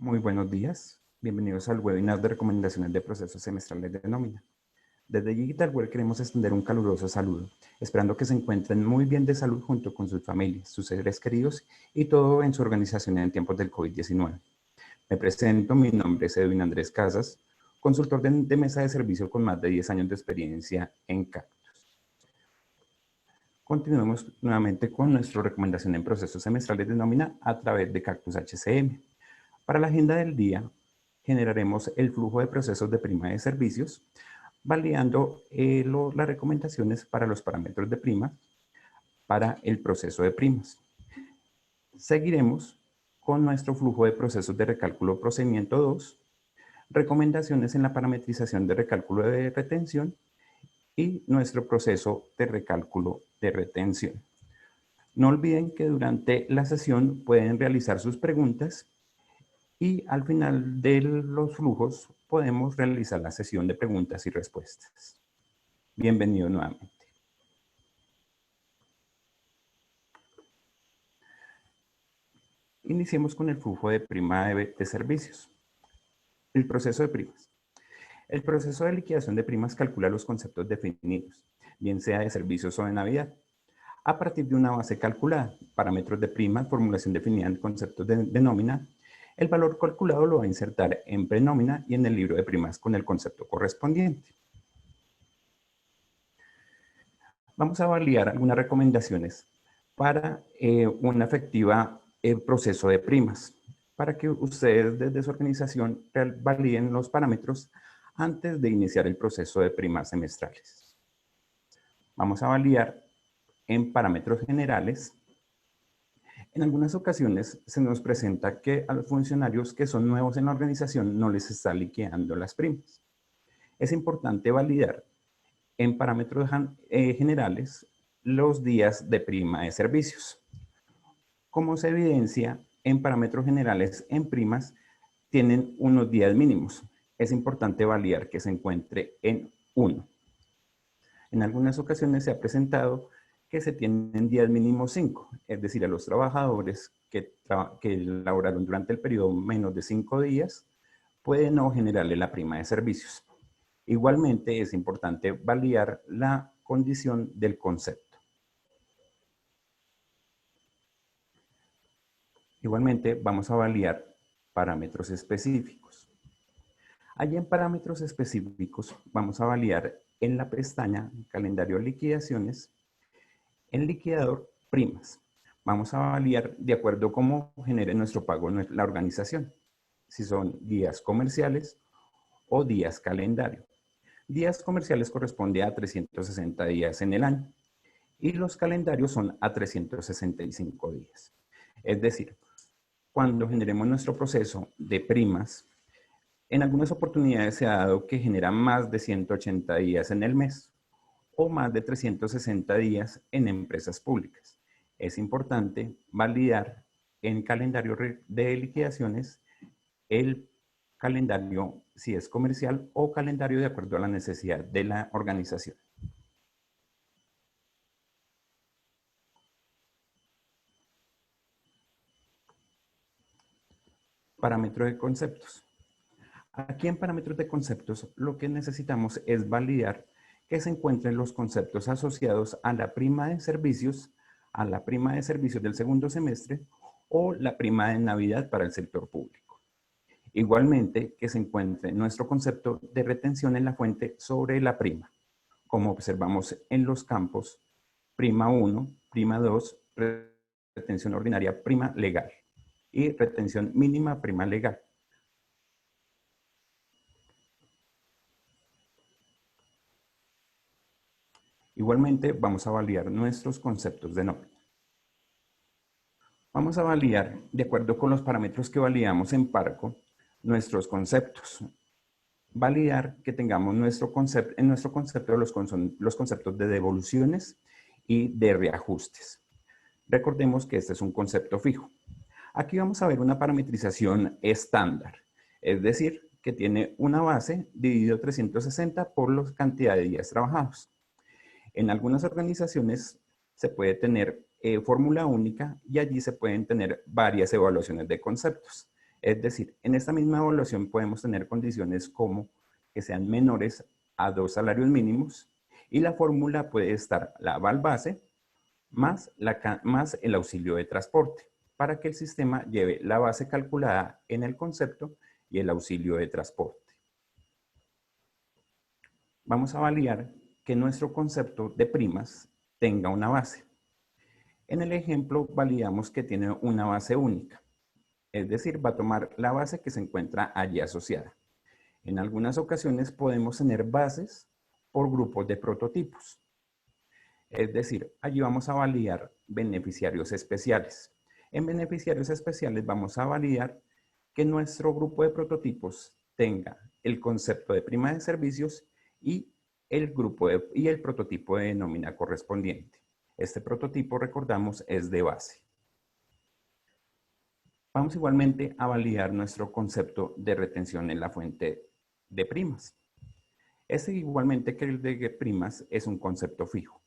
Muy buenos días. Bienvenidos al webinar de recomendaciones de procesos semestrales de nómina. Desde DigitalWare queremos extender un caluroso saludo, esperando que se encuentren muy bien de salud junto con sus familias, sus seres queridos y todo en su organización en tiempos del COVID-19. Me presento, mi nombre es Edwin Andrés Casas, consultor de mesa de servicio con más de 10 años de experiencia en Cactus. Continuemos nuevamente con nuestra recomendación en procesos semestrales de nómina a través de Cactus HCM. Para la agenda del día, generaremos el flujo de procesos de prima de servicios, validando las recomendaciones para los parámetros de prima para el proceso de primas. Seguiremos con nuestro flujo de procesos de recálculo procedimiento 2, recomendaciones en la parametrización de recálculo de retención y nuestro proceso de recálculo de retención. No olviden que durante la sesión pueden realizar sus preguntas y al final de los flujos podemos realizar la sesión de preguntas y respuestas. Bienvenido nuevamente. Iniciemos con el flujo de prima de servicios. El proceso de primas. El proceso de liquidación de primas calcula los conceptos definidos, bien sea de servicios o de Navidad, a partir de una base calculada, parámetros de prima, formulación definida en conceptos de nómina. El valor calculado lo va a insertar en prenómina y en el libro de primas con el concepto correspondiente. Vamos a validar algunas recomendaciones para un efectivo proceso de primas, para que ustedes desde su organización validen los parámetros antes de iniciar el proceso de primas semestrales. Vamos a validar en parámetros generales. En algunas ocasiones se nos presenta que a los funcionarios que son nuevos en la organización no les está liquidando las primas. Es importante validar en parámetros generales los días de prima de servicios. Como se evidencia, en parámetros generales en primas tienen unos días mínimos. Es importante validar que se encuentre en 1. En algunas ocasiones se ha presentado que se tienen días mínimos 5, es decir, a los trabajadores que laboraron durante el periodo menos de 5 días pueden no generarle la prima de servicios. Igualmente es importante validar la condición del concepto. Igualmente vamos a validar parámetros específicos. Allí en parámetros específicos vamos a validar en la pestaña calendario liquidaciones, en liquidador primas. Vamos a validar de acuerdo a cómo genere nuestro pago la organización, si son días comerciales o días calendario. Días comerciales corresponde a 360 días en el año y los calendarios son a 365 días. Es decir, cuando generemos nuestro proceso de primas, en algunas oportunidades se ha dado que genera más de 180 días en el mes o más de 360 días en empresas públicas. Es importante validar en calendario de liquidaciones el calendario si es comercial o calendario de acuerdo a la necesidad de la organización. Parámetro de conceptos. Aquí en parámetros de conceptos lo que necesitamos es validar que se encuentren los conceptos asociados a la prima de servicios, a la prima de servicios del segundo semestre o la prima de Navidad para el sector público. Igualmente, que se encuentre nuestro concepto de retención en la fuente sobre la prima, como observamos en los campos prima 1, prima 2, retención ordinaria, prima legal y retención mínima, prima legal. Igualmente, vamos a validar nuestros conceptos de nómina. Vamos a validar, de acuerdo con los parámetros que validamos en Parco, nuestros conceptos. Validar que tengamos en nuestro concepto los conceptos de devoluciones y de reajustes. Recordemos que este es un concepto fijo. Aquí vamos a ver una parametrización estándar, es decir, que tiene una base dividido 360 por la cantidad de días trabajados. En algunas organizaciones se puede tener fórmula única y allí se pueden tener varias evaluaciones de conceptos. Es decir, en esta misma evaluación podemos tener condiciones como que sean menores a 2 salarios mínimos y la fórmula puede estar la aval base más el auxilio de transporte para que el sistema lleve la base calculada en el concepto y el auxilio de transporte. Vamos a validar que nuestro concepto de primas tenga una base. En el ejemplo validamos que tiene una base única, es decir, va a tomar la base que se encuentra allí asociada. En algunas ocasiones podemos tener bases por grupos de prototipos. Es decir, allí vamos a validar beneficiarios especiales. En beneficiarios especiales vamos a validar que nuestro grupo de prototipos tenga el concepto de prima de servicios y el prototipo de nómina correspondiente. Este prototipo, recordamos, es de base. Vamos igualmente a validar nuestro concepto de retención en la fuente de primas. Este, igualmente que el de primas, es un concepto fijo.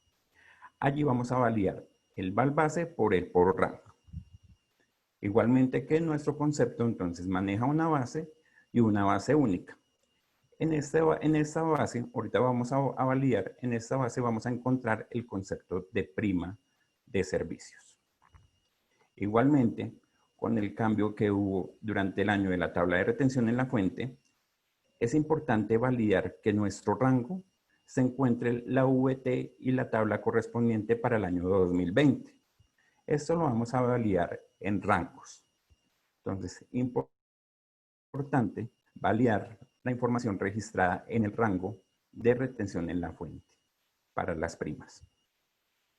Allí vamos a validar el val base por el por rango. Igualmente que nuestro concepto entonces maneja una base y una base única. En esta base, ahorita vamos a validar, en esta base vamos a encontrar el concepto de prima de servicios. Igualmente, con el cambio que hubo durante el año de la tabla de retención en la fuente, es importante validar que nuestro rango se encuentre la VT y la tabla correspondiente para el año 2020. Esto lo vamos a validar en rangos. Entonces, importante validar la información registrada en el rango de retención en la fuente para las primas,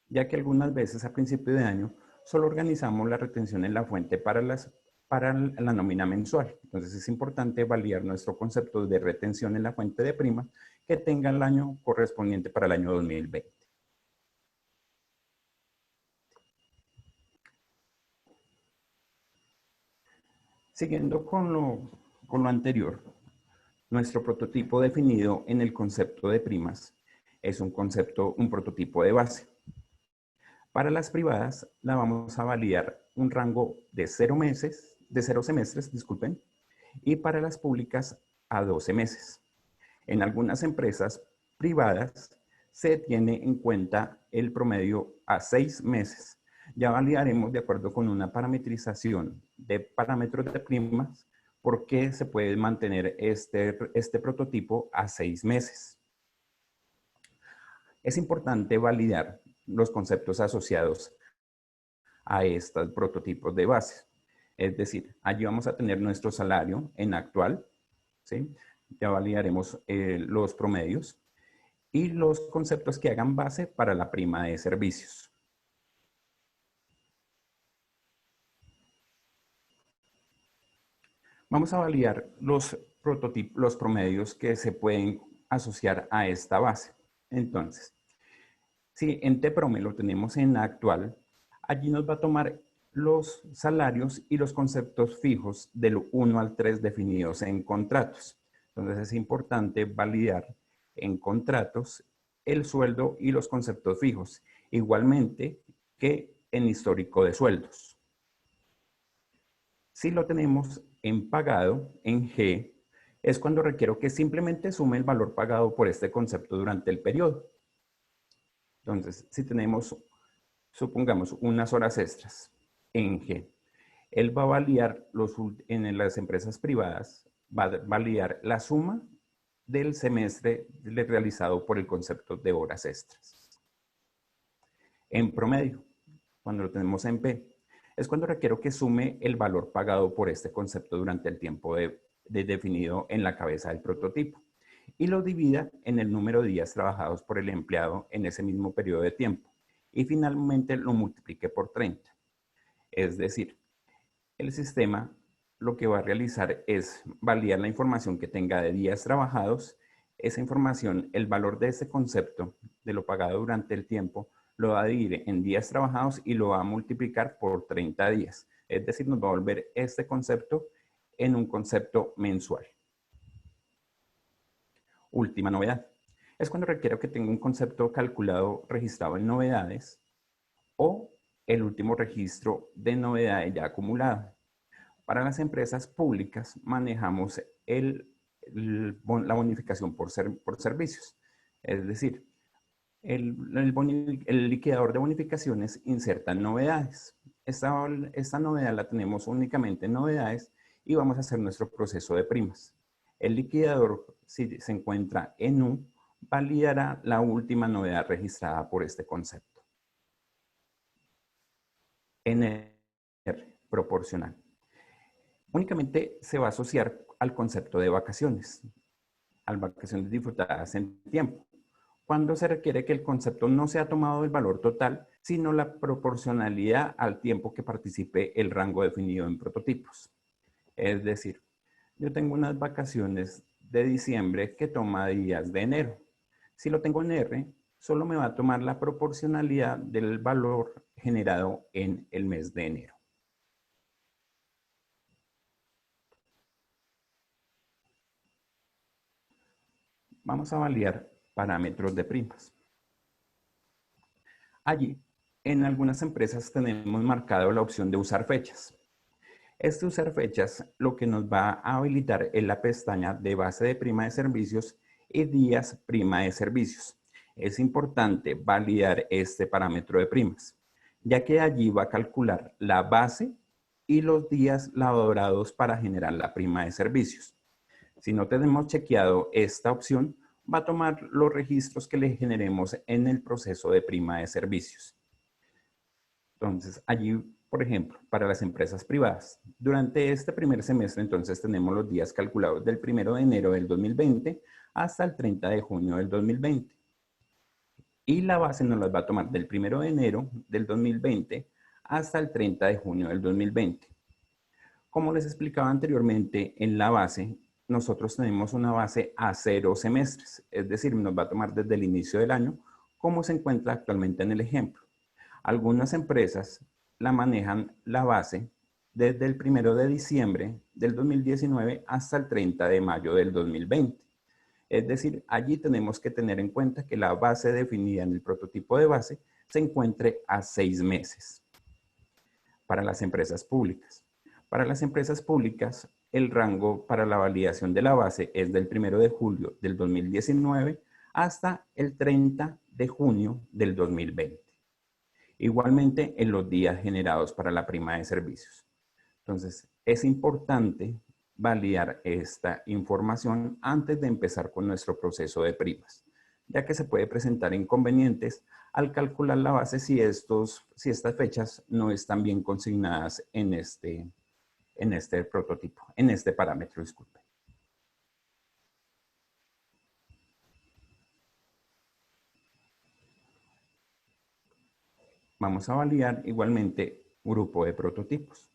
ya que algunas veces a principio de año solo organizamos la retención en la fuente para la nómina mensual. Entonces es importante validar nuestro concepto de retención en la fuente de prima que tenga el año correspondiente para el año 2020. Siguiendo con lo anterior, nuestro prototipo definido en el concepto de primas es un prototipo de base. Para las privadas la vamos a validar un rango de 0 semestres, disculpen, y para las públicas a 12 meses. En algunas empresas privadas se tiene en cuenta el promedio a 6 meses. Ya validaremos de acuerdo con una parametrización de parámetros de primas por qué se puede mantener este prototipo a 6 meses. Es importante validar los conceptos asociados a estos prototipos de base. Es decir, allí vamos a tener nuestro salario en actual, ¿sí? Ya validaremos los promedios y los conceptos que hagan base para la prima de servicios. Vamos a validar los promedios que se pueden asociar a esta base. Entonces, si en TPROME lo tenemos en actual, allí nos va a tomar los salarios y los conceptos fijos del 1 al 3 definidos en contratos. Entonces es importante validar en contratos el sueldo y los conceptos fijos, igualmente que en histórico de sueldos. Si lo tenemos en pagado, en G, es cuando requiero que simplemente sume el valor pagado por este concepto durante el periodo. Entonces, si tenemos, supongamos, unas horas extras en G, él va a validar en las empresas privadas, va a validar la suma del semestre realizado por el concepto de horas extras. En promedio, cuando lo tenemos en P, es cuando requiero que sume el valor pagado por este concepto durante el tiempo definido en la cabeza del prototipo y lo divida en el número de días trabajados por el empleado en ese mismo periodo de tiempo y finalmente lo multiplique por 30. Es decir, el sistema lo que va a realizar es validar la información que tenga de días trabajados. Esa información, el valor de ese concepto de lo pagado durante el tiempo, lo va a dividir en días trabajados y lo va a multiplicar por 30 días. Es decir, nos va a volver este concepto en un concepto mensual. Última novedad. Es cuando requiero que tenga un concepto calculado registrado en novedades o el último registro de novedades ya acumulado. Para las empresas públicas manejamos la bonificación por servicios. Es decir, el liquidador de bonificaciones inserta novedades. Esta novedad la tenemos únicamente en novedades y vamos a hacer nuestro proceso de primas. El liquidador, si se encuentra en U, validará la última novedad registrada por este concepto. NR, proporcional. Únicamente se va a asociar al concepto de vacaciones, a vacaciones disfrutadas en tiempo, cuando se requiere que el concepto no sea tomado del valor total, sino la proporcionalidad al tiempo que participe el rango definido en prototipos. Es decir, yo tengo unas vacaciones de diciembre que toma días de enero. Si lo tengo en R, solo me va a tomar la proporcionalidad del valor generado en el mes de enero. Vamos a validar parámetros de primas. Allí, en algunas empresas tenemos marcado la opción de usar fechas. Este usar fechas lo que nos va a habilitar es la pestaña de base de prima de servicios y días prima de servicios. Es importante validar este parámetro de primas, ya que allí va a calcular la base y los días laborados para generar la prima de servicios. Si no tenemos chequeado esta opción, va a tomar los registros que le generemos en el proceso de prima de servicios. Entonces, allí, por ejemplo, para las empresas privadas, durante este primer semestre, entonces, tenemos los días calculados del 1 de enero del 2020 hasta el 30 de junio del 2020. Y la base nos las va a tomar del 1 de enero del 2020 hasta el 30 de junio del 2020. Como les explicaba anteriormente, en la base, nosotros tenemos una base a 0 semestres, es decir, nos va a tomar desde el inicio del año, como se encuentra actualmente en el ejemplo. Algunas empresas la manejan la base desde el 1 de diciembre del 2019 hasta el 30 de mayo del 2020. Es decir, allí tenemos que tener en cuenta que la base definida en el prototipo de base se encuentre a 6 meses. Para las empresas públicas. Para las empresas públicas, el rango para la validación de la base es del 1 de julio del 2019 hasta el 30 de junio del 2020. Igualmente en los días generados para la prima de servicios. Entonces, es importante validar esta información antes de empezar con nuestro proceso de primas, ya que se puede presentar inconvenientes al calcular la base si estas fechas no están bien consignadas en este prototipo, en este parámetro, disculpe. Vamos a validar igualmente grupo de prototipos.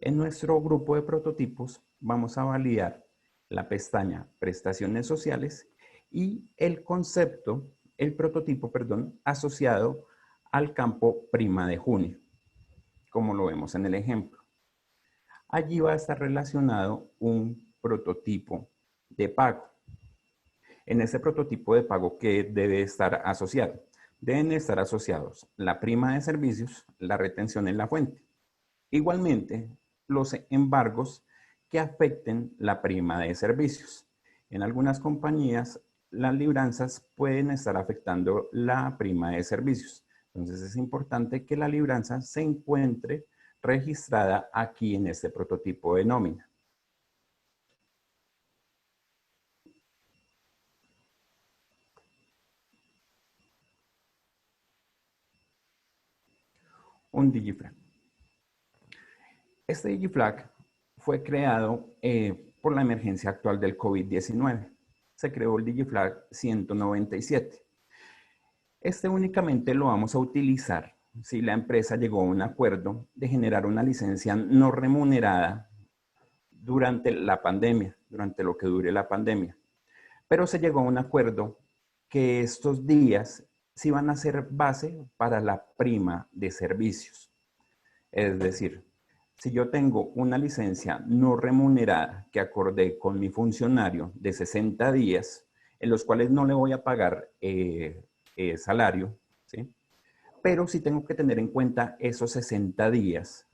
En nuestro grupo de prototipos vamos a validar la pestaña prestaciones sociales y el prototipo, asociado al campo prima de junio, como lo vemos en el ejemplo. Allí va a estar relacionado un prototipo de pago. En ese prototipo de pago, ¿qué debe estar asociado? Deben estar asociados la prima de servicios, la retención en la fuente. Igualmente, los embargos que afecten la prima de servicios. En algunas compañías, las libranzas pueden estar afectando la prima de servicios. Entonces, es importante que la libranza se encuentre registrada aquí en este prototipo de nómina. Un DigiFlag. Este DigiFlag fue creado por la emergencia actual del COVID-19. Se creó el DigiFlag 197. Este únicamente lo vamos a utilizar si la empresa llegó a un acuerdo de generar una licencia no remunerada durante la pandemia, durante lo que dure la pandemia. Pero se llegó a un acuerdo que estos días sí van a ser base para la prima de servicios. Es decir, si yo tengo una licencia no remunerada que acordé con mi funcionario de 60 días, en los cuales no le voy a pagar salario, ¿sí? Pero sí tengo que tener en cuenta esos 60 días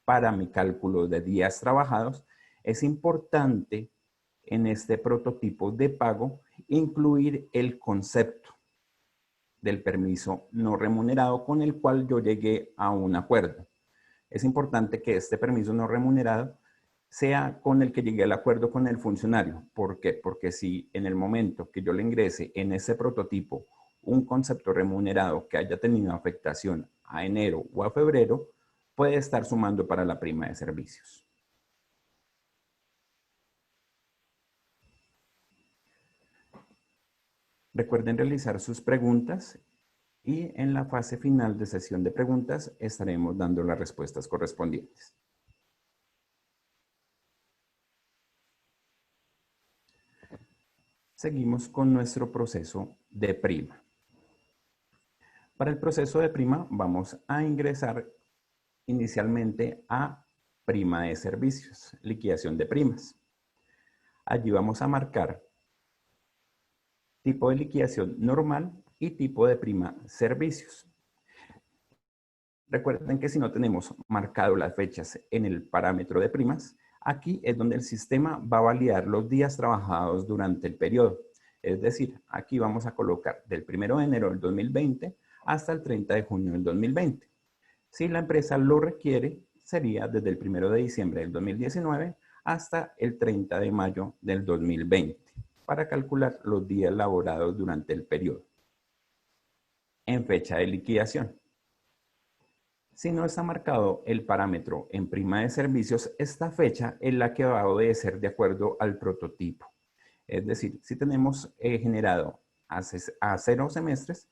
para mi cálculo de días trabajados, es importante en este prototipo de pago incluir el concepto del permiso no remunerado con el cual yo llegué a un acuerdo. Es importante que este permiso no remunerado sea con el que llegué al acuerdo con el funcionario. ¿Por qué? Porque si en el momento que yo le ingrese en ese prototipo un concepto remunerado que haya tenido afectación a enero o a febrero, puede estar sumando para la prima de servicios. Recuerden realizar sus preguntas y en la fase final de sesión de preguntas estaremos dando las respuestas correspondientes. Seguimos con nuestro proceso de prima. Para el proceso de prima vamos a ingresar inicialmente a prima de servicios, liquidación de primas. Allí vamos a marcar tipo de liquidación normal y tipo de prima servicios. Recuerden que si no tenemos marcado las fechas en el parámetro de primas, aquí es donde el sistema va a validar los días trabajados durante el periodo. Es decir, aquí vamos a colocar del 1 de enero del 2020 hasta el 30 de junio del 2020. Si la empresa lo requiere, sería desde el 1 de diciembre del 2019 hasta el 30 de mayo del 2020 para calcular los días laborados durante el periodo. En fecha de liquidación. Si no está marcado el parámetro en prima de servicios, esta fecha es la que va a obedecer de acuerdo al prototipo. Es decir, si tenemos generado a 0 semestres,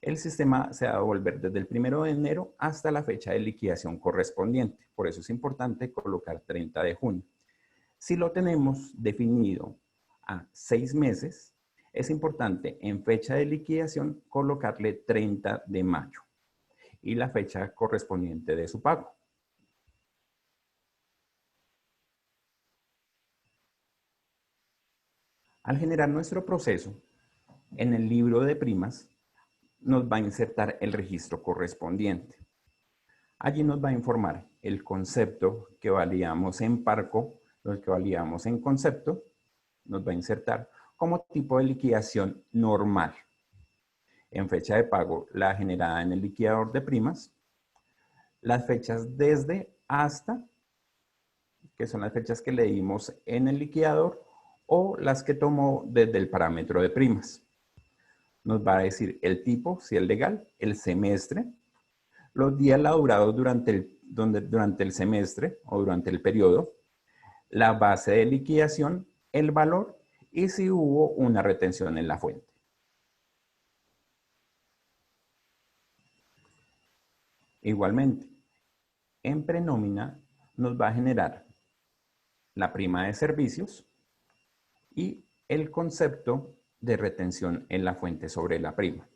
el sistema se va a devolver desde el 1 de enero hasta la fecha de liquidación correspondiente. Por eso es importante colocar 30 de junio. Si lo tenemos definido a 6 meses, es importante en fecha de liquidación colocarle 30 de mayo y la fecha correspondiente de su pago. Al generar nuestro proceso, en el libro de primas nos va a insertar el registro correspondiente. Allí nos va a informar el concepto que validamos en Parco, lo que validamos en concepto, nos va a insertar como tipo de liquidación normal. En fecha de pago, la generada en el liquidador de primas, las fechas desde hasta, que son las fechas que le dimos en el liquidador, o las que tomó desde el parámetro de primas. Nos va a decir el tipo, si es legal, el semestre, los días laborados durante el semestre o durante el periodo, la base de liquidación, el valor y si hubo una retención en la fuente. Igualmente, en prenómina nos va a generar la prima de servicios y el concepto de retención en la fuente sobre la prima.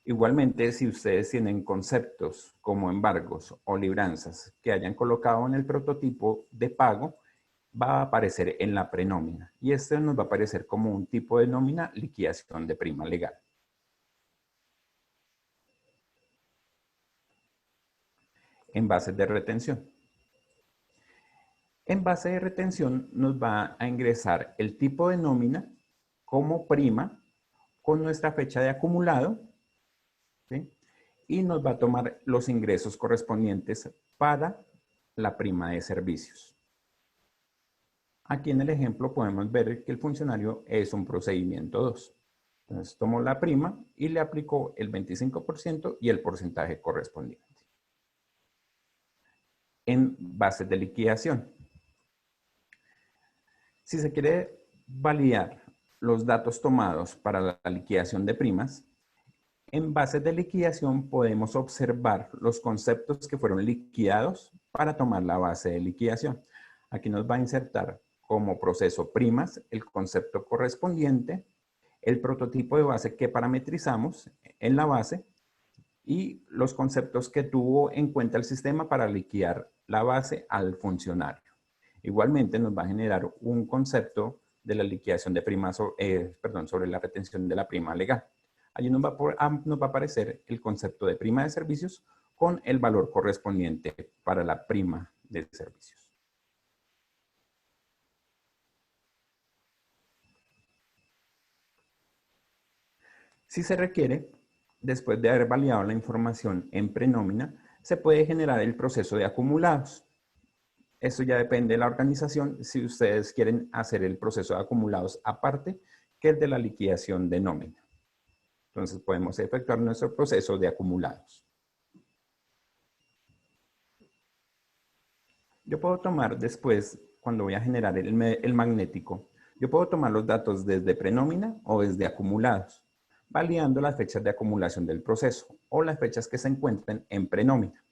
Igualmente, si ustedes tienen conceptos como embargos o libranzas que hayan colocado en el prototipo de pago, va a aparecer en la prenómina y este nos va a aparecer como un tipo de nómina liquidación de prima legal. En bases de retención. En base de retención nos va a ingresar el tipo de nómina como prima con nuestra fecha de acumulado, ¿sí? Y nos va a tomar los ingresos correspondientes para la prima de servicios. Aquí en el ejemplo podemos ver que el funcionario es un procedimiento 2. Entonces tomó la prima y le aplicó el 25% y el porcentaje correspondiente. En bases de liquidación. Si se quiere validar los datos tomados para la liquidación de primas, en bases de liquidación podemos observar los conceptos que fueron liquidados para tomar la base de liquidación. Aquí nos va a insertar como proceso primas el concepto correspondiente, el prototipo de base que parametrizamos en la base y los conceptos que tuvo en cuenta el sistema para liquidar la base al funcionario. Igualmente nos va a generar un concepto de la liquidación de primas, sobre la retención de la prima legal. Allí nos va a aparecer el concepto de prima de servicios con el valor correspondiente para la prima de servicios. Si se requiere, después de haber validado la información en prenómina, se puede generar el proceso de acumulados. Esto ya depende de la organización, si ustedes quieren hacer el proceso de acumulados aparte que el de la liquidación de nómina. Entonces podemos efectuar nuestro proceso de acumulados. Yo puedo tomar después, cuando voy a generar el magnético, yo puedo tomar los datos desde prenómina o desde acumulados, validando las fechas de acumulación del proceso o las fechas que se encuentren en prenómina.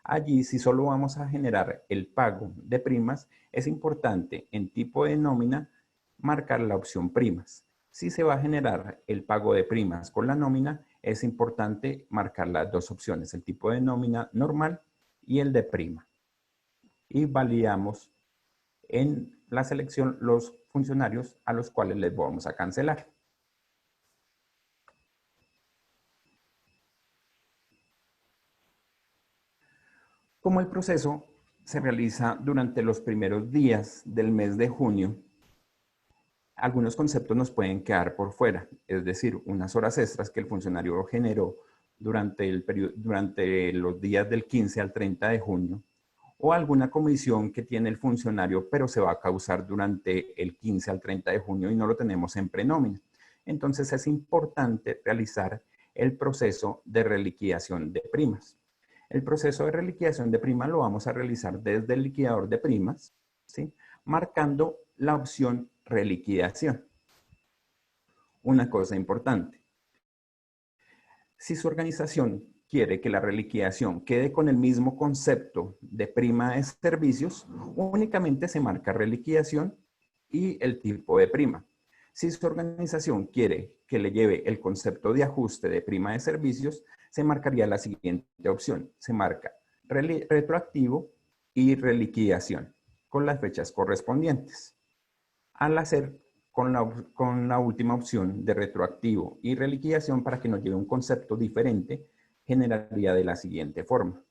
Allí, si solo vamos a generar el pago de primas, es importante en tipo de nómina marcar la opción primas. Si se va a generar el pago de primas con la nómina, es importante marcar las dos opciones, el tipo de nómina normal y el de prima. Y validamos en la selección los funcionarios a los cuales les vamos a cancelar. Como el proceso se realiza durante los primeros días del mes de junio, algunos conceptos nos pueden quedar por fuera, es decir, unas horas extras que el funcionario generó durante los días del 15 al 30 de junio, o alguna comisión que tiene el funcionario, pero se va a causar durante el 15 al 30 de junio y no lo tenemos en prenómina. Entonces es importante realizar el proceso de reliquidación de primas. El proceso de reliquidación de primas lo vamos a realizar desde el liquidador de primas, ¿sí? Marcando la opción reliquidación. Una cosa importante. Si su organización quiere que la reliquidación quede con el mismo concepto de prima de servicios, únicamente se marca reliquidación y el tipo de prima. Si su organización quiere que le lleve el concepto de ajuste de prima de servicios, se marcaría la siguiente opción. Se marca retroactivo y reliquidación con las fechas correspondientes. Al hacer con la última opción de retroactivo y reliquidación para que nos lleve un concepto diferente, generaría de la siguiente forma.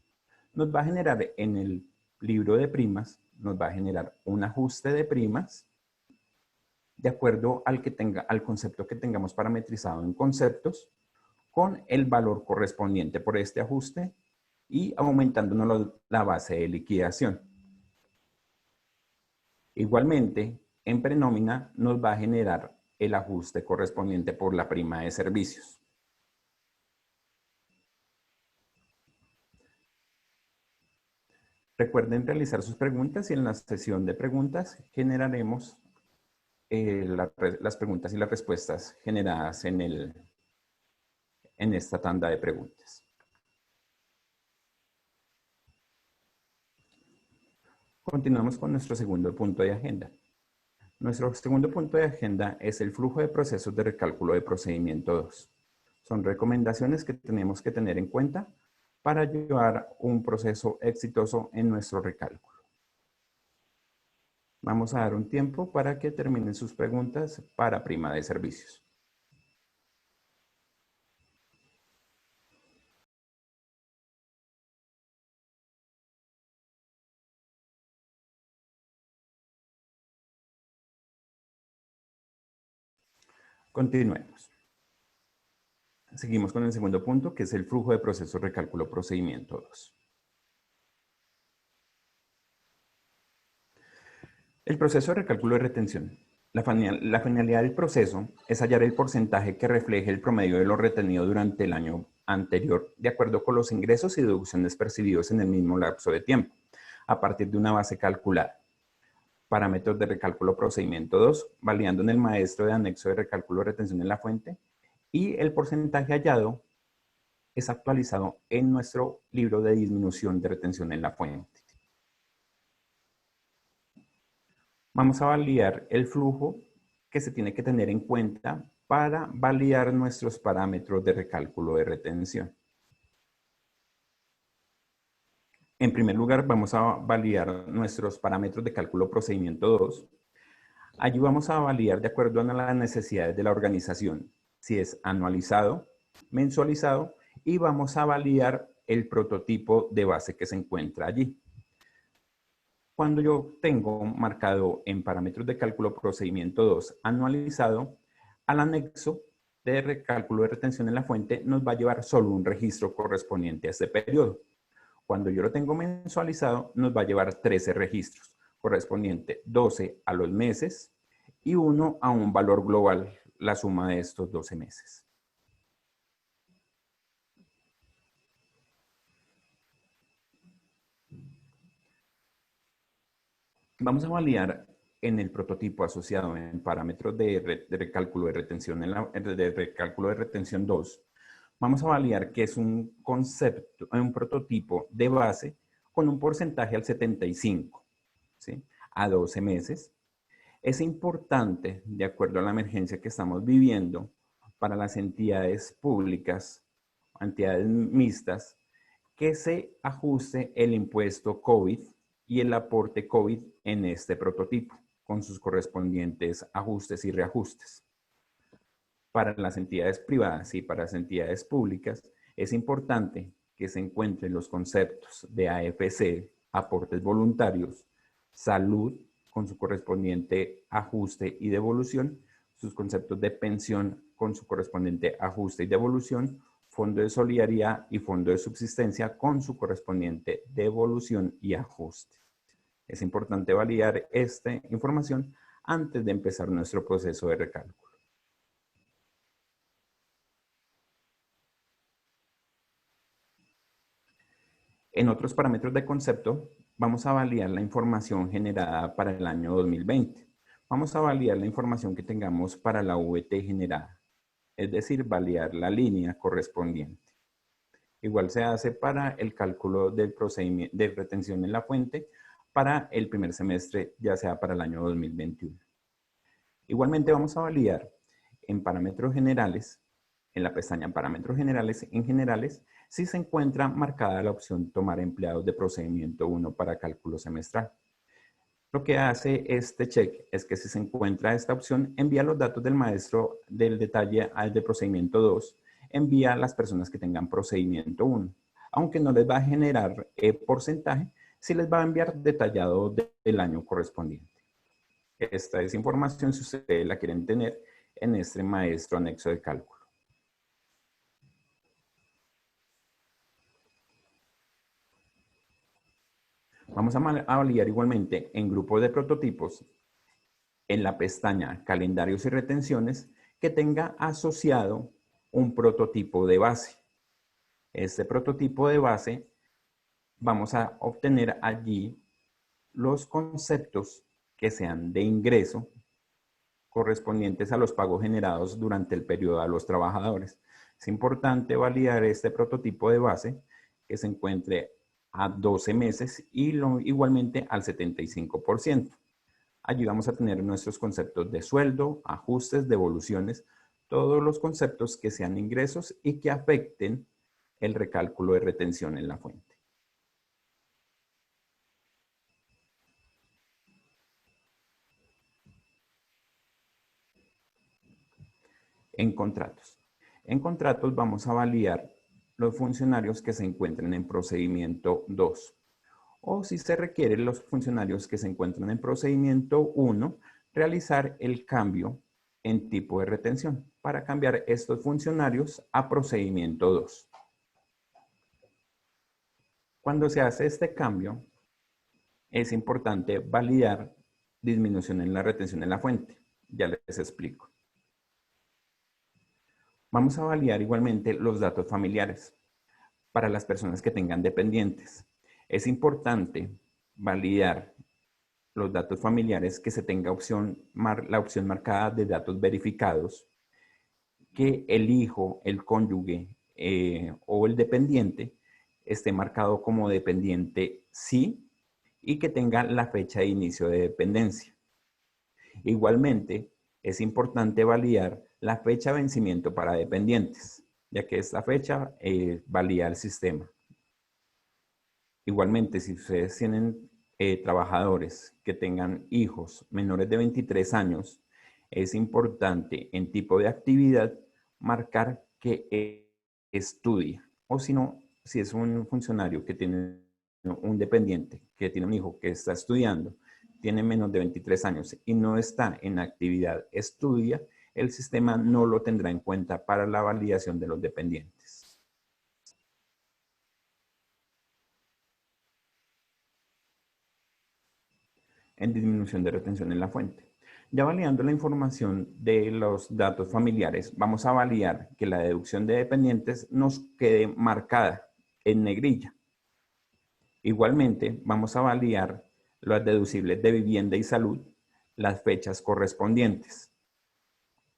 Nos va a generar en el libro de primas, nos va a generar un ajuste de primas de acuerdo al concepto que tengamos parametrizado en conceptos, con el valor correspondiente por este ajuste y aumentándonos la base de liquidación. Igualmente, en prenómina nos va a generar el ajuste correspondiente por la prima de servicios. Recuerden realizar sus preguntas y en la sesión de preguntas generaremos las preguntas y las respuestas generadas en esta tanda de preguntas. Continuamos con nuestro segundo punto de agenda. Nuestro segundo punto de agenda es el flujo de procesos de recálculo de procedimiento 2. Son recomendaciones que tenemos que tener en cuenta para llevar un proceso exitoso en nuestro recálculo. Vamos a dar un tiempo para que terminen sus preguntas para prima de servicios. Continuemos. Seguimos con el segundo punto, que es el flujo de procesos recálculo procedimiento 2. El proceso de recálculo de retención. La finalidad del proceso es hallar el porcentaje que refleje el promedio de lo retenido durante el año anterior, de acuerdo con los ingresos y deducciones percibidos en el mismo lapso de tiempo, a partir de una base calculada. Parámetros de recálculo procedimiento 2, validando en el maestro de anexo de recálculo de retención en la fuente, y el porcentaje hallado es actualizado en nuestro libro de disminución de retención en la fuente. Vamos a validar el flujo que se tiene que tener en cuenta para validar nuestros parámetros de recálculo de retención. En primer lugar, vamos a validar nuestros parámetros de cálculo procedimiento 2. Allí vamos a validar de acuerdo a las necesidades de la organización, si es anualizado, mensualizado, y vamos a validar el prototipo de base que se encuentra allí. Cuando yo tengo marcado en parámetros de cálculo procedimiento 2 anualizado, al anexo de recálculo de retención en la fuente nos va a llevar solo un registro correspondiente a este periodo. Cuando yo lo tengo mensualizado, nos va a llevar 13 registros, correspondiente 12 a los meses y 1 a un valor global, la suma de estos 12 meses. Vamos a validar en el prototipo asociado en parámetros de recálculo de retención, de recálculo de retención 2. Vamos a validar que es un concepto, un prototipo de base con un porcentaje al 75, ¿sí? A 12 meses. Es importante, de acuerdo a la emergencia que estamos viviendo, para las entidades públicas, entidades mixtas, que se ajuste el impuesto COVID y el aporte COVID en este prototipo, con sus correspondientes ajustes y reajustes. Para las entidades privadas y para las entidades públicas, es importante que se encuentren los conceptos de AFC, aportes voluntarios, salud, con su correspondiente ajuste y devolución, sus conceptos de pensión con su correspondiente ajuste y devolución, fondo de solidaridad y fondo de subsistencia con su correspondiente devolución y ajuste. Es importante validar esta información antes de empezar nuestro proceso de recálculo. En otros parámetros de concepto, vamos a validar la información generada para el año 2020. Vamos a validar la información que tengamos para la VT generada, es decir, validar la línea correspondiente. Igual se hace para el cálculo del procedimiento de retención en la fuente para el primer semestre, ya sea para el año 2021. Igualmente vamos a validar en parámetros generales, en la pestaña parámetros generales, en generales, si se encuentra marcada la opción tomar empleados de procedimiento 1 para cálculo semestral. Lo que hace este check es que si se encuentra esta opción, envía los datos del maestro del detalle al de procedimiento 2, envía a las personas que tengan procedimiento 1. Aunque no les va a generar porcentaje, sí les va a enviar detallado del año correspondiente. Esta es información si ustedes la quieren tener en este maestro anexo de cálculo. Vamos a validar igualmente en grupos de prototipos en la pestaña calendarios y retenciones que tenga asociado un prototipo de base. Este prototipo de base vamos a obtener allí los conceptos que sean de ingreso correspondientes a los pagos generados durante el periodo a los trabajadores. Es importante validar este prototipo de base que se encuentre a 12 meses y igualmente al 75%. Allí vamos a tener nuestros conceptos de sueldo, ajustes, devoluciones, todos los conceptos que sean ingresos y que afecten el recálculo de retención en la fuente. En contratos. En contratos vamos a validar los funcionarios que se encuentren en procedimiento 2. O si se requieren los funcionarios que se encuentran en procedimiento 1, realizar el cambio en tipo de retención para cambiar estos funcionarios a procedimiento 2. Cuando se hace este cambio, es importante validar disminución en la retención en la fuente. Ya les explico. Vamos a validar igualmente los datos familiares para las personas que tengan dependientes. Es importante validar los datos familiares que se tenga la opción marcada de datos verificados, que el hijo, el cónyuge o el dependiente esté marcado como dependiente sí y que tenga la fecha de inicio de dependencia. Igualmente, es importante validar la fecha de vencimiento para dependientes, ya que esta fecha valida el sistema. Igualmente, si ustedes tienen trabajadores que tengan hijos menores de 23 años, es importante en tipo de actividad marcar que estudia o si no, si es un funcionario que tiene un dependiente, que tiene un hijo que está estudiando, tiene menos de 23 años y no está en actividad estudia, el sistema no lo tendrá en cuenta para la validación de los dependientes. En disminución de retención en la fuente. Ya validando la información de los datos familiares, vamos a validar que la deducción de dependientes nos quede marcada en negrilla. Igualmente, vamos a validar los deducibles de vivienda y salud, las fechas correspondientes.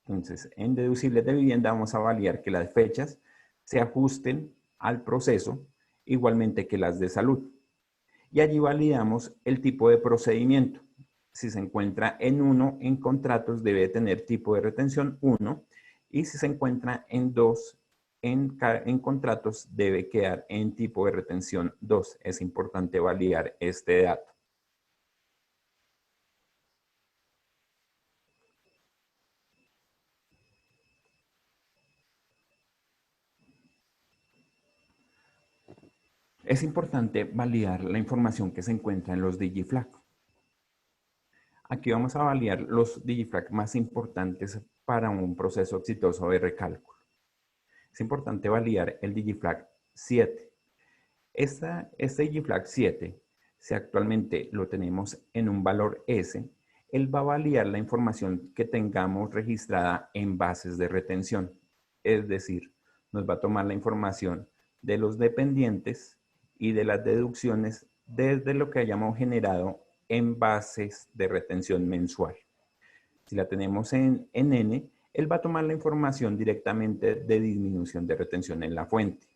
Entonces, en deducibles de vivienda vamos a validar que las fechas se ajusten al proceso, igualmente que las de salud. Y allí validamos el tipo de procedimiento. Si se encuentra en 1 en contratos, debe tener tipo de retención 1, y si se encuentra en 2 en contratos, debe quedar en tipo de retención 2. Es importante validar este dato. Es importante validar la información que se encuentra en los DigiFlag. Aquí vamos a validar los DigiFlag más importantes para un proceso exitoso de recálculo. Es importante validar el DigiFlag 7. Este DigiFlag 7, si actualmente lo tenemos en un valor S, él va a validar la información que tengamos registrada en bases de retención. Es decir, nos va a tomar la información de los dependientes y de las deducciones desde lo que hayamos generado en bases de retención mensual. Si la tenemos en N, él va a tomar la información directamente de disminución de retención en la fuente.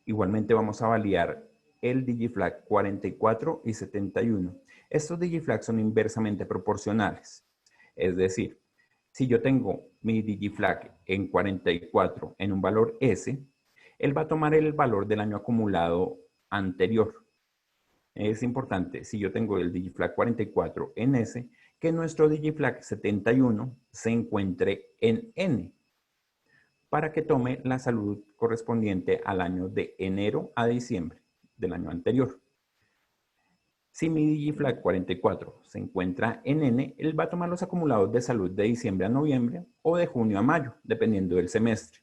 Igualmente vamos a validar el DigiFlag 44 y 71. Estos DigiFlags son inversamente proporcionales. Es decir, si yo tengo mi DigiFlag en 44 en un valor S, él va a tomar el valor del año acumulado anterior. Es importante, si yo tengo el DigiFlag 44 en S, que nuestro DigiFlag 71 se encuentre en N, para que tome la salud correspondiente al año de enero a diciembre del año anterior. Si mi DigiFlag 44 se encuentra en N, él va a tomar los acumulados de salud de diciembre a noviembre o de junio a mayo, dependiendo del semestre.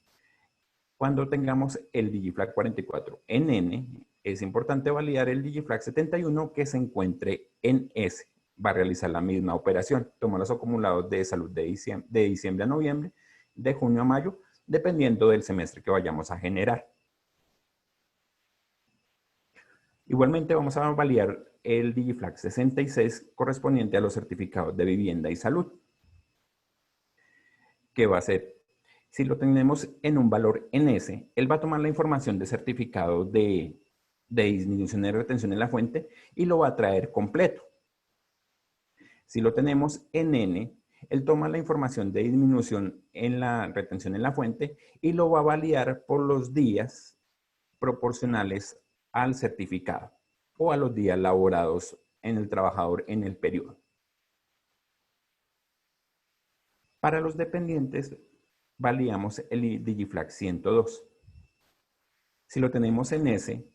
Cuando tengamos el DigiFlag 44 en N, es importante validar el DigiFlag 71 que se encuentre en S. Va a realizar la misma operación. Toma los acumulados de salud de diciembre a noviembre, de junio a mayo, dependiendo del semestre que vayamos a generar. Igualmente vamos a validar el DigiFlag 66 correspondiente a los certificados de vivienda y salud. ¿Qué va a hacer? Si lo tenemos en un valor en S, él va a tomar la información de certificado de disminución de retención en la fuente y lo va a traer completo. Si lo tenemos en N, él toma la información de disminución en la retención en la fuente y lo va a validar por los días proporcionales al certificado o a los días laborados en el trabajador en el periodo. Para los dependientes, validamos el DigiFlag 102. Si lo tenemos en S,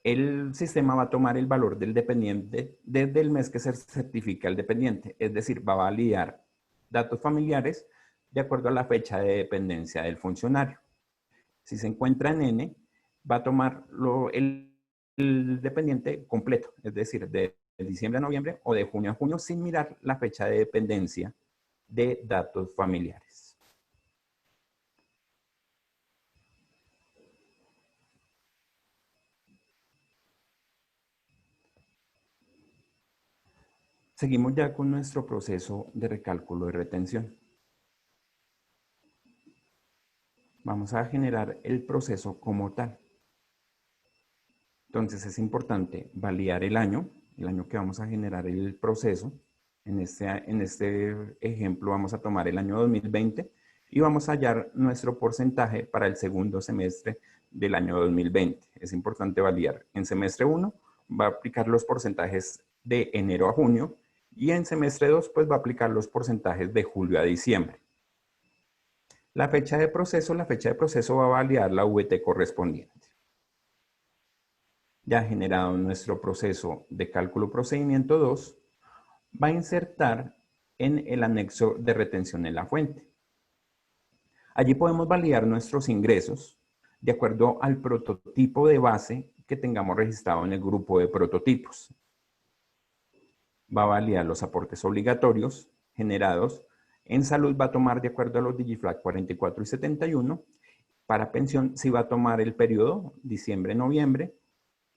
el sistema va a tomar el valor del dependiente desde el mes que se certifica el dependiente, es decir, va a validar datos familiares de acuerdo a la fecha de dependencia del funcionario. Si se encuentra en N, va a tomar el dependiente completo, es decir, de diciembre a noviembre o de junio a junio, sin mirar la fecha de dependencia de datos familiares. Seguimos ya con nuestro proceso de recálculo de retención. Vamos a generar el proceso como tal. Entonces es importante validar el año que vamos a generar el proceso. En este ejemplo vamos a tomar el año 2020 y vamos a hallar nuestro porcentaje para el segundo semestre del año 2020. Es importante validar. En semestre 1 va a aplicar los porcentajes de enero a junio y en semestre 2 pues va a aplicar los porcentajes de julio a diciembre. La fecha de proceso va a validar la VT correspondiente. Ya generado nuestro proceso de cálculo procedimiento 2, va a insertar en el anexo de retención en la fuente. Allí podemos validar nuestros ingresos de acuerdo al prototipo de base que tengamos registrado en el grupo de prototipos. Va a validar los aportes obligatorios generados. En salud va a tomar de acuerdo a los DigiFlac 44 y 71. Para pensión sí va a tomar el periodo diciembre-noviembre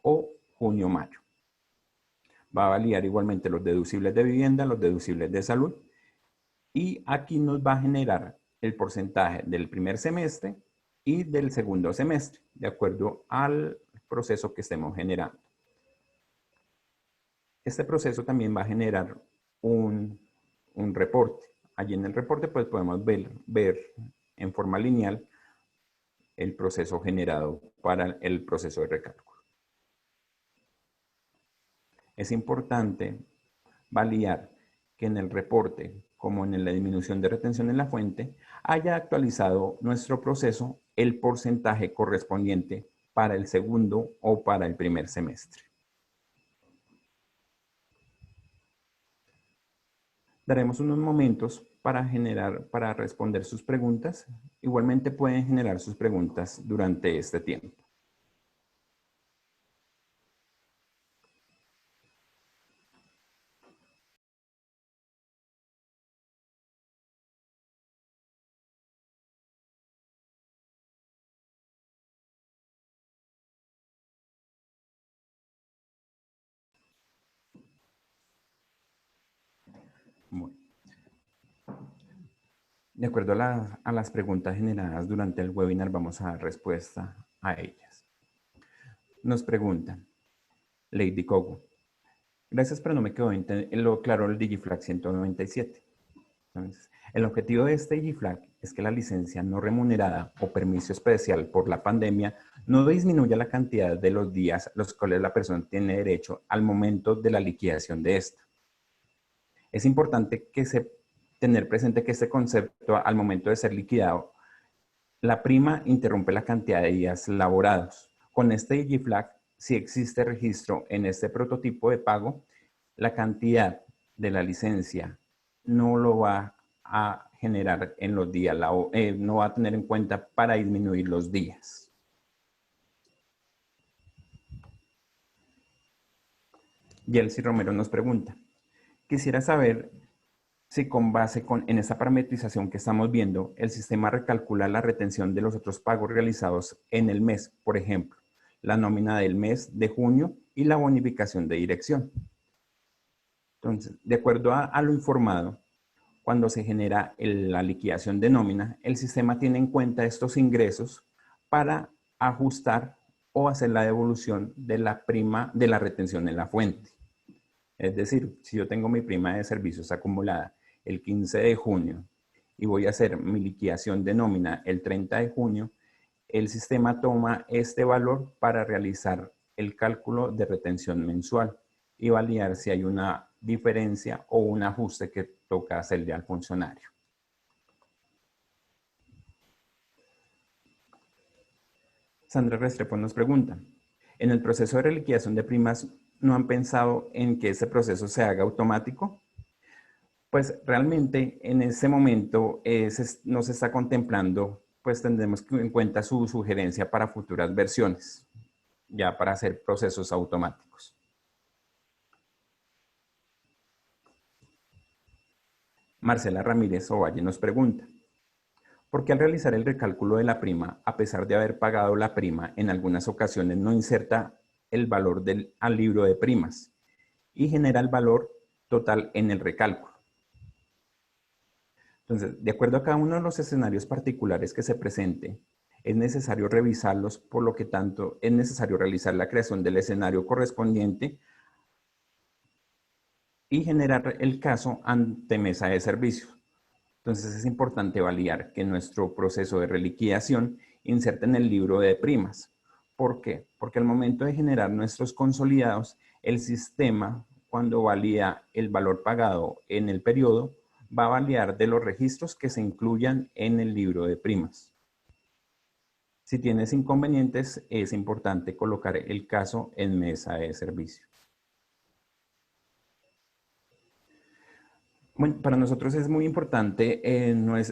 o junio-mayo. Va a validar igualmente los deducibles de vivienda, los deducibles de salud. Y aquí nos va a generar el porcentaje del primer semestre y del segundo semestre, de acuerdo al proceso que estemos generando. Este proceso también va a generar un reporte. Allí en el reporte pues podemos ver en forma lineal el proceso generado para el proceso de recálculo. Es importante validar que en el reporte, como en la disminución de retención en la fuente, haya actualizado nuestro proceso el porcentaje correspondiente para el segundo o para el primer semestre. Daremos unos momentos para responder sus preguntas. Igualmente pueden generar sus preguntas durante este tiempo. Bueno. De acuerdo a las preguntas generadas durante el webinar, vamos a dar respuesta a ellas. Nos preguntan, Lady Kogo. Gracias, pero no me quedó lo claro el DigiFlac 197. Entonces, el objetivo de este DigiFlac es que la licencia no remunerada o permiso especial por la pandemia no disminuya la cantidad de los días los cuales la persona tiene derecho al momento de la liquidación de esta. Es importante tener presente que este concepto, al momento de ser liquidado, la prima interrumpe la cantidad de días laborados. Con este DigiFlac, si existe registro en este prototipo de pago, la cantidad de la licencia no lo va a generar en los días, no va a tener en cuenta para disminuir los días. Yelsi Romero nos pregunta, quisiera saber si con base en esa parametrización que estamos viendo, el sistema recalcula la retención de los otros pagos realizados en el mes, por ejemplo, la nómina del mes de junio y la bonificación de dirección. Entonces, de acuerdo a lo informado, cuando se genera la liquidación de nómina, el sistema tiene en cuenta estos ingresos para ajustar o hacer la devolución de la prima de la retención en la fuente. Es decir, si yo tengo mi prima de servicios acumulada el 15 de junio y voy a hacer mi liquidación de nómina el 30 de junio, el sistema toma este valor para realizar el cálculo de retención mensual y validar si hay una diferencia o un ajuste que toca hacerle al funcionario. Sandra Restrepo nos pregunta, ¿en el proceso de reliquidación de primas no han pensado en que ese proceso se haga automático? Pues realmente en ese momento no se está contemplando, pues tendremos en cuenta su sugerencia para futuras versiones, ya para hacer procesos automáticos. Marcela Ramírez Ovalle nos pregunta, ¿por qué al realizar el recálculo de la prima, a pesar de haber pagado la prima, en algunas ocasiones no inserta el valor al libro de primas y genera el valor total en el recálculo? Entonces, de acuerdo a cada uno de los escenarios particulares que se presente, es necesario revisarlos, por lo que tanto es necesario realizar la creación del escenario correspondiente y generar el caso ante mesa de servicios. Entonces es importante validar que nuestro proceso de reliquidación inserte en el libro de primas. ¿Por qué? Porque al momento de generar nuestros consolidados, el sistema, cuando valida el valor pagado en el periodo, va a validar de los registros que se incluyan en el libro de primas. Si tienes inconvenientes, es importante colocar el caso en mesa de servicio. Bueno, para nosotros es muy importante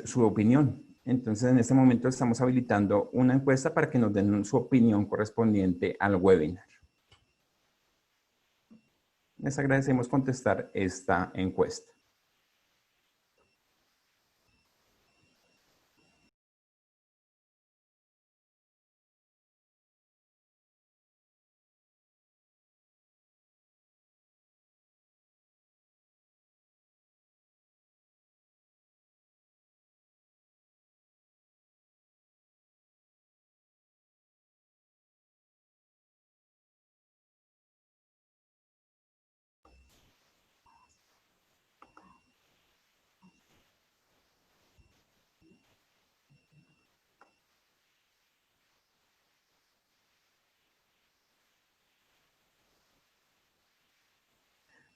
su opinión. Entonces, en este momento estamos habilitando una encuesta para que nos den su opinión correspondiente al webinar. Les agradecemos contestar esta encuesta.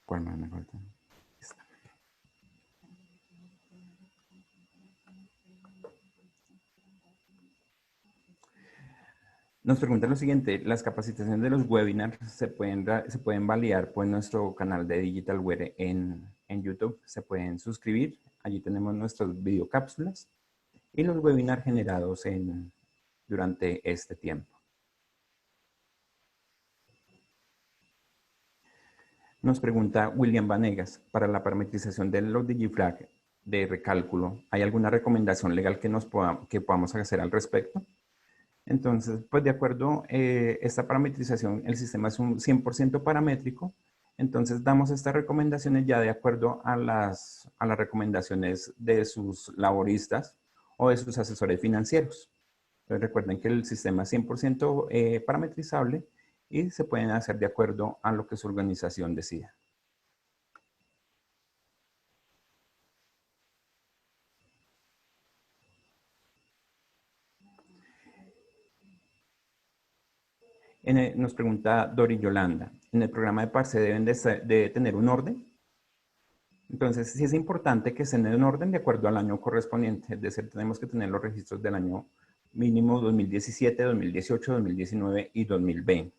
¿Cuál más me falta? Esta. Nos preguntan lo siguiente: las capacitaciones de los webinars se pueden validar por nuestro canal de Digitalware en YouTube. Se pueden suscribir. Allí tenemos nuestras videocápsulas y los webinars generados durante este tiempo. Nos pregunta William Vanegas: para la parametrización de los digifrag de recálculo, ¿hay alguna recomendación legal que podamos hacer al respecto? Entonces, pues de acuerdo, esta parametrización, el sistema es un 100% paramétrico, entonces damos estas recomendaciones ya de acuerdo a las recomendaciones de sus laboristas o de sus asesores financieros. Entonces recuerden que el sistema es 100% parametrizable y se pueden hacer de acuerdo a lo que su organización decida. Nos pregunta Dori Yolanda: ¿en el programa de PARSE deben de tener un orden? Entonces, sí es importante que estén en orden de acuerdo al año correspondiente. Es decir, tenemos que tener los registros del año mínimo 2017, 2018, 2019 y 2020.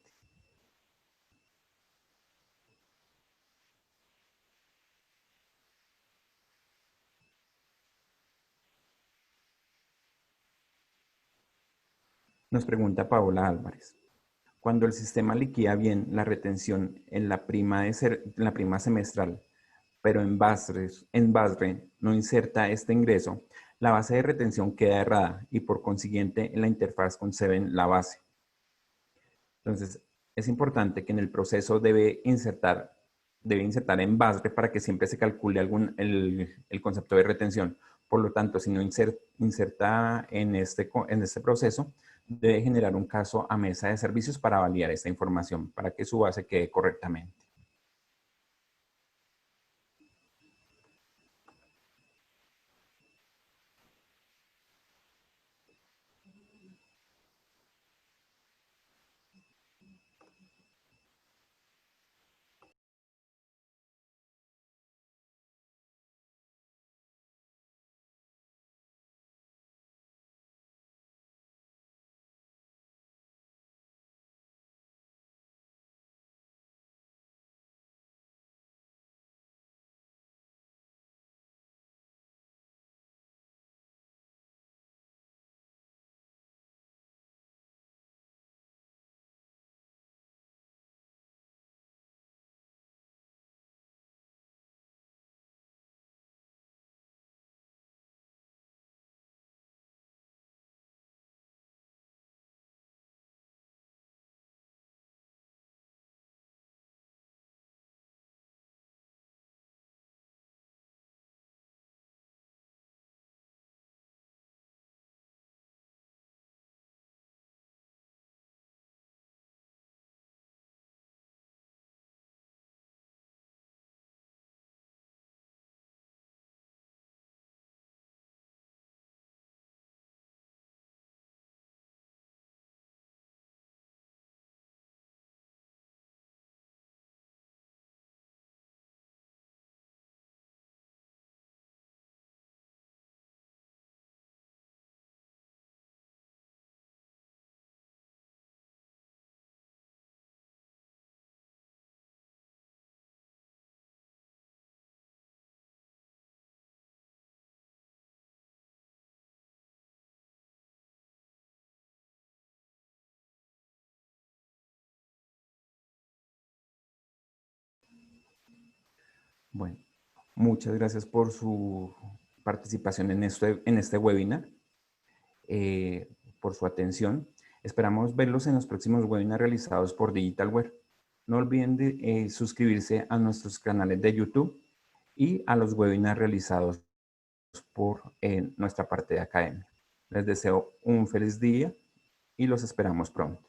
Nos pregunta Paola Álvarez: cuando el sistema liquida bien la retención en la prima semestral, pero en BASRE no inserta este ingreso, la base de retención queda errada y por consiguiente en la interfaz conceben la base. Entonces, es importante que en el proceso debe insertar en BASRE para que siempre se calcule el concepto de retención. Por lo tanto, si no inserta en este proceso, debe generar un caso a mesa de servicios para validar esta información, para que su base quede correctamente. Bueno, muchas gracias por su participación en este webinar, por su atención. Esperamos verlos en los próximos webinars realizados por DigitalWare. No olviden de suscribirse a nuestros canales de YouTube y a los webinars realizados por nuestra parte de academia. Les deseo un feliz día y los esperamos pronto.